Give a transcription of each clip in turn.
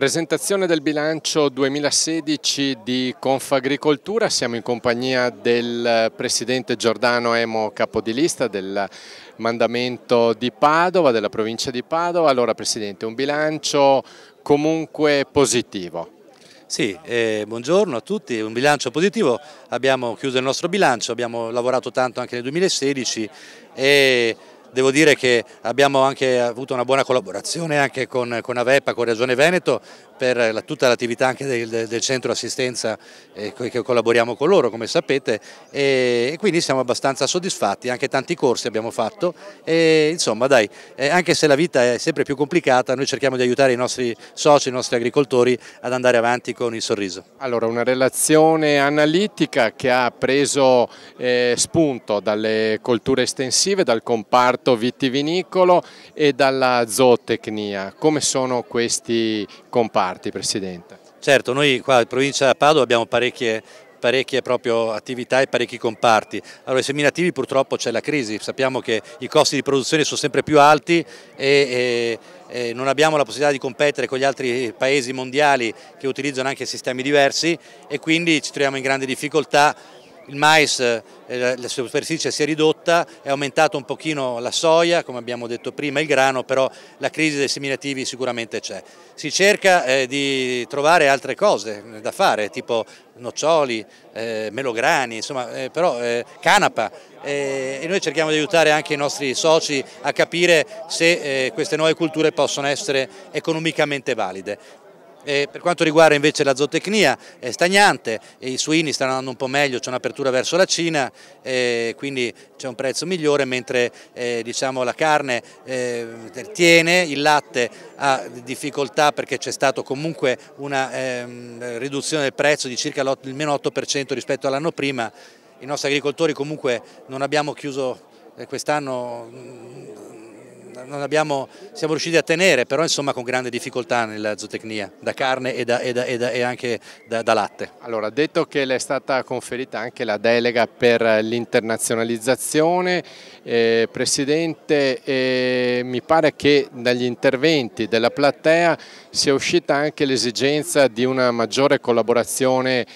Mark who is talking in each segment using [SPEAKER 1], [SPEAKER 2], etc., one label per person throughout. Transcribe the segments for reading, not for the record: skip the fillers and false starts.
[SPEAKER 1] Presentazione del bilancio 2016 di Confagricoltura, siamo in compagnia del Presidente Giordano Emo, capo di lista del mandamento di Padova, della provincia di Padova. Allora Presidente, un bilancio comunque positivo.
[SPEAKER 2] Sì, buongiorno a tutti, un bilancio positivo, abbiamo chiuso il nostro bilancio, abbiamo lavorato tanto anche nel 2016 e devo dire che abbiamo anche avuto una buona collaborazione anche con Avepa, con Regione Veneto, per tutta l'attività anche del centro assistenza che collaboriamo con loro, come sapete, e quindi siamo abbastanza soddisfatti, anche tanti corsi abbiamo fatto e insomma dai, anche se la vita è sempre più complicata, noi cerchiamo di aiutare i nostri soci, i nostri agricoltori ad andare avanti con il sorriso.
[SPEAKER 1] Allora, una relazione analitica che ha preso spunto dalle colture estensive, dal comparto vitivinicolo e dalla zootecnia. Come sono questi comparti, Presidente?
[SPEAKER 2] Certo, noi qua in provincia di Padova abbiamo parecchie proprio attività e parecchi comparti. Allora, ai seminativi purtroppo c'è la crisi, sappiamo che i costi di produzione sono sempre più alti e non abbiamo la possibilità di competere con gli altri paesi mondiali che utilizzano anche sistemi diversi e quindi ci troviamo in grande difficoltà. Il mais, la superficie si è ridotta, è aumentato un pochino la soia, come abbiamo detto prima, il grano, però la crisi dei seminativi sicuramente c'è. Si cerca di trovare altre cose da fare, tipo noccioli, melograni, insomma, però canapa. E noi cerchiamo di aiutare anche i nostri soci a capire se queste nuove culture possono essere economicamente valide. Per quanto riguarda invece la zootecnia è stagnante, i suini stanno andando un po' meglio, c'è un'apertura verso la Cina, quindi c'è un prezzo migliore, mentre diciamo, la carne tiene, il latte ha difficoltà perché c'è stata comunque una riduzione del prezzo di circa il meno 8% rispetto all'anno prima. I nostri agricoltori comunque non abbiamo chiuso quest'anno, siamo riusciti a tenere, però insomma con grande difficoltà nella zootecnia, da carne e anche da latte.
[SPEAKER 1] Allora, detto che le è stata conferita anche la delega per l'internazionalizzazione, Presidente, mi pare che dagli interventi della platea sia uscita anche l'esigenza di una maggiore collaborazione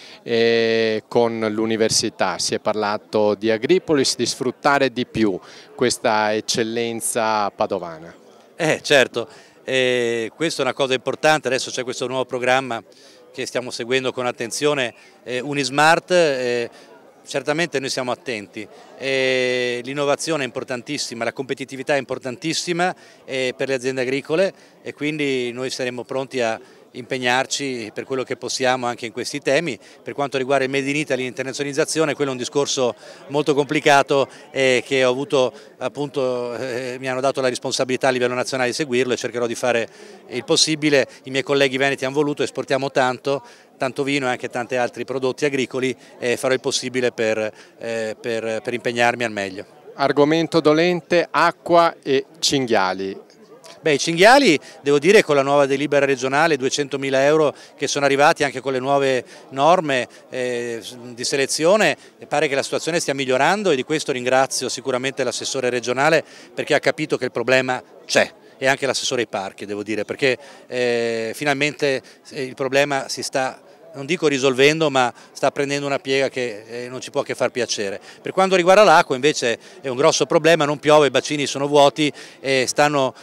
[SPEAKER 1] con l'università. Si è parlato di Agripolis, di sfruttare di più questa eccellenza padovana.
[SPEAKER 2] Certo, questa è una cosa importante, adesso c'è questo nuovo programma che stiamo seguendo con attenzione, Unismart, certamente noi siamo attenti, l'innovazione è importantissima, la competitività è importantissima per le aziende agricole e quindi noi saremo pronti a impegnarci per quello che possiamo anche in questi temi. Per quanto riguarda il Made in Italy e l'internazionalizzazione, quello è un discorso molto complicato che ho avuto appunto, mi hanno dato la responsabilità a livello nazionale di seguirlo e cercherò di fare il possibile. I miei colleghi veneti hanno voluto, esportiamo tanto vino e anche tanti altri prodotti agricoli e farò il possibile per impegnarmi al meglio.
[SPEAKER 1] Argomento dolente, acqua e cinghiali.
[SPEAKER 2] Beh, i cinghiali, devo dire, con la nuova delibera regionale, 200.000 euro che sono arrivati anche con le nuove norme di selezione, pare che la situazione stia migliorando e di questo ringrazio sicuramente l'assessore regionale perché ha capito che il problema c'è e anche l'assessore ai parchi, devo dire, perché finalmente il problema si sta, non dico risolvendo, ma sta prendendo una piega che non ci può che far piacere. Per quanto riguarda l'acqua invece è un grosso problema, non piove, i bacini sono vuoti e stanno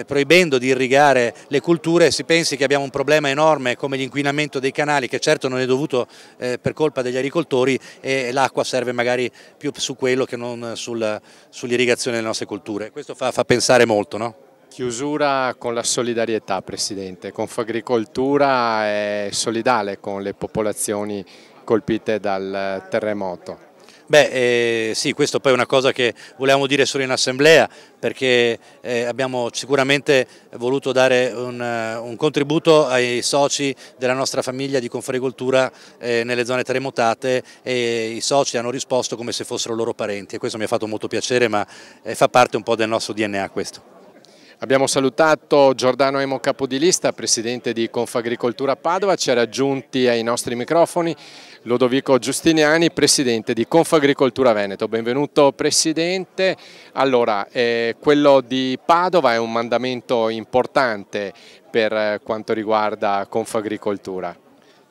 [SPEAKER 2] proibendo di irrigare le culture. Si pensi che abbiamo un problema enorme come l'inquinamento dei canali, che certo non è dovuto per colpa degli agricoltori, e l'acqua serve magari più su quello che non sull'irrigazione delle nostre culture. Questo fa pensare molto, no?
[SPEAKER 1] Chiusura con la solidarietà, Presidente. Confagricoltura è solidale con le popolazioni colpite dal terremoto.
[SPEAKER 2] Beh, sì, questo poi è una cosa che volevamo dire solo in assemblea perché abbiamo sicuramente voluto dare un contributo ai soci della nostra famiglia di Confagricoltura nelle zone terremotate e i soci hanno risposto come se fossero loro parenti e questo mi ha fatto molto piacere, ma fa parte un po' del nostro DNA questo.
[SPEAKER 1] Abbiamo salutato Giordano Emo Capodilista, presidente di Confagricoltura Padova, ci ha raggiunti ai nostri microfoni Lodovico Giustiniani, presidente di Confagricoltura Veneto. Benvenuto presidente. Allora, quello di Padova è un mandamento importante per quanto riguarda Confagricoltura.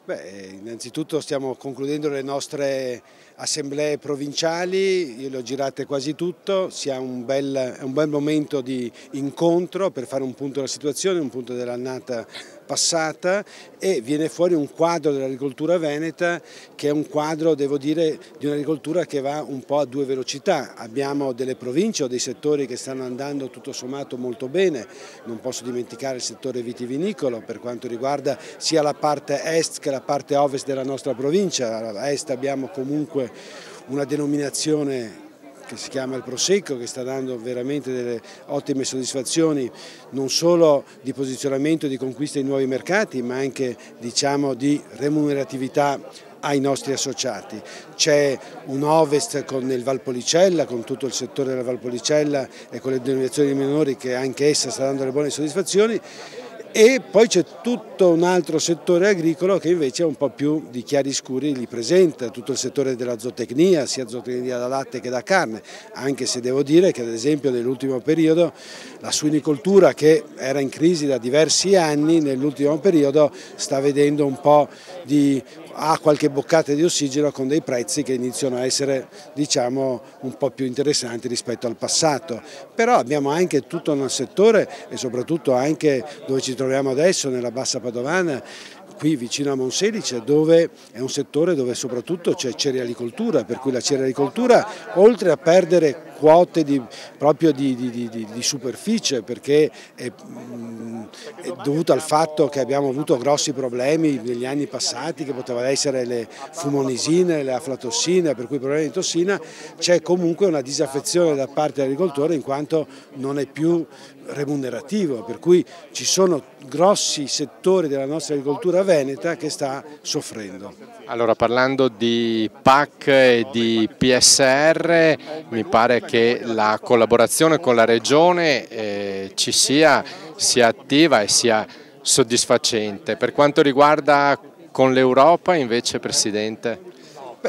[SPEAKER 3] Innanzitutto stiamo concludendo le nostre assemblee provinciali, io le ho girate quasi tutto, è un bel momento di incontro per fare un punto della situazione, un punto dell'annata passata, e viene fuori un quadro dell'agricoltura veneta che è un quadro, devo dire, di un'agricoltura che va un po' a due velocità. Abbiamo delle province o dei settori che stanno andando tutto sommato molto bene, non posso dimenticare il settore vitivinicolo per quanto riguarda sia la parte est che la parte ovest della nostra provincia. A est abbiamo comunque una denominazione che si chiama il Prosecco, che sta dando veramente delle ottime soddisfazioni, non solo di posizionamento e di conquista di nuovi mercati, ma anche, diciamo, di remuneratività ai nostri associati. C'è un ovest con il Valpolicella, con tutto il settore della Valpolicella e con le denominazioni minori che anche essa sta dando le buone soddisfazioni. E poi c'è tutto un altro settore agricolo che invece è un po' più di chiaroscuri li presenta, tutto il settore della zootecnia, sia zootecnia da latte che da carne, anche se devo dire che ad esempio nell'ultimo periodo la suinicoltura, che era in crisi da diversi anni, nell'ultimo periodo sta vedendo un po' qualche boccata di ossigeno con dei prezzi che iniziano a essere, diciamo, un po' più interessanti rispetto al passato. Però abbiamo anche tutto un settore e soprattutto anche dove ci troviamo adesso, nella Bassa Padovana, qui vicino a Monselice, dove è un settore dove soprattutto c'è cerealicoltura, per cui la cerealicoltura, oltre a perdere quote proprio di superficie, perché è dovuto al fatto che abbiamo avuto grossi problemi negli anni passati, che potevano essere le fumonisine, le aflatossine, per cui problemi di tossina, c'è comunque una disaffezione da parte dell'agricoltore in quanto non è più remunerativo, per cui ci sono grossi settori della nostra agricoltura veneta che sta soffrendo.
[SPEAKER 1] Allora, parlando di PAC e di PSR, mi pare che la collaborazione con la Regione sia attiva e sia soddisfacente. Per quanto riguarda con l'Europa invece, Presidente?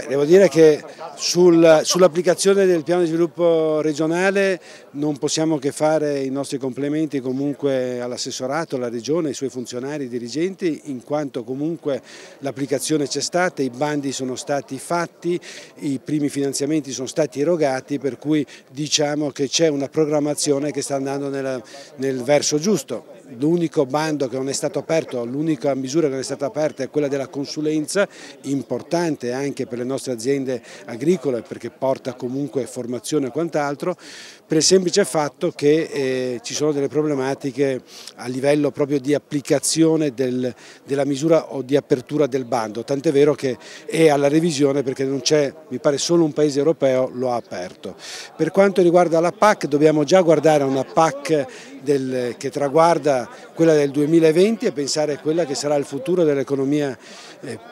[SPEAKER 3] Devo dire che sull'applicazione del piano di sviluppo regionale non possiamo che fare i nostri complimenti comunque all'assessorato, alla Regione, ai suoi funzionari, ai dirigenti, in quanto comunque l'applicazione c'è stata, i bandi sono stati fatti, i primi finanziamenti sono stati erogati, per cui diciamo che c'è una programmazione che sta andando nel verso giusto. L'unico bando che non è stato aperto, l'unica misura che non è stata aperta è quella della consulenza, importante anche per le nostre aziende agricole perché porta comunque formazione e quant'altro, per il semplice fatto che ci sono delle problematiche a livello proprio di applicazione della misura o di apertura del bando, tant'è vero che è alla revisione perché non c'è, mi pare solo un paese europeo lo ha aperto. Per quanto riguarda la PAC dobbiamo già guardare a una PAC che traguarda quella del 2020 e pensare a quella che sarà il futuro dell'economia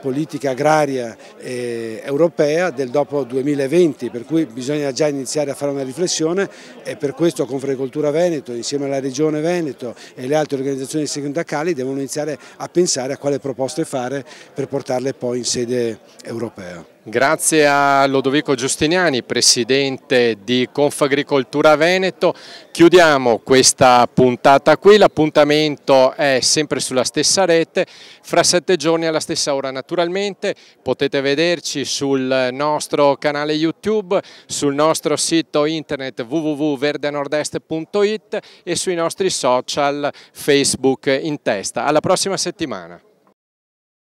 [SPEAKER 3] politica agraria europea del dopo 2020, per cui bisogna già iniziare a fare una riflessione e per questo Confagricoltura Veneto insieme alla Regione Veneto e le altre organizzazioni sindacali devono iniziare a pensare a quale proposte fare per portarle poi in sede europea.
[SPEAKER 1] Grazie a Lodovico Giustiniani, presidente di Confagricoltura Veneto. Chiudiamo questa puntata qui, l'appuntamento è sempre sulla stessa rete, fra 7 giorni alla stessa ora. Naturalmente potete vederci sul nostro canale YouTube, sul nostro sito internet www.verdenordest.it e sui nostri social Facebook in testa. Alla prossima settimana.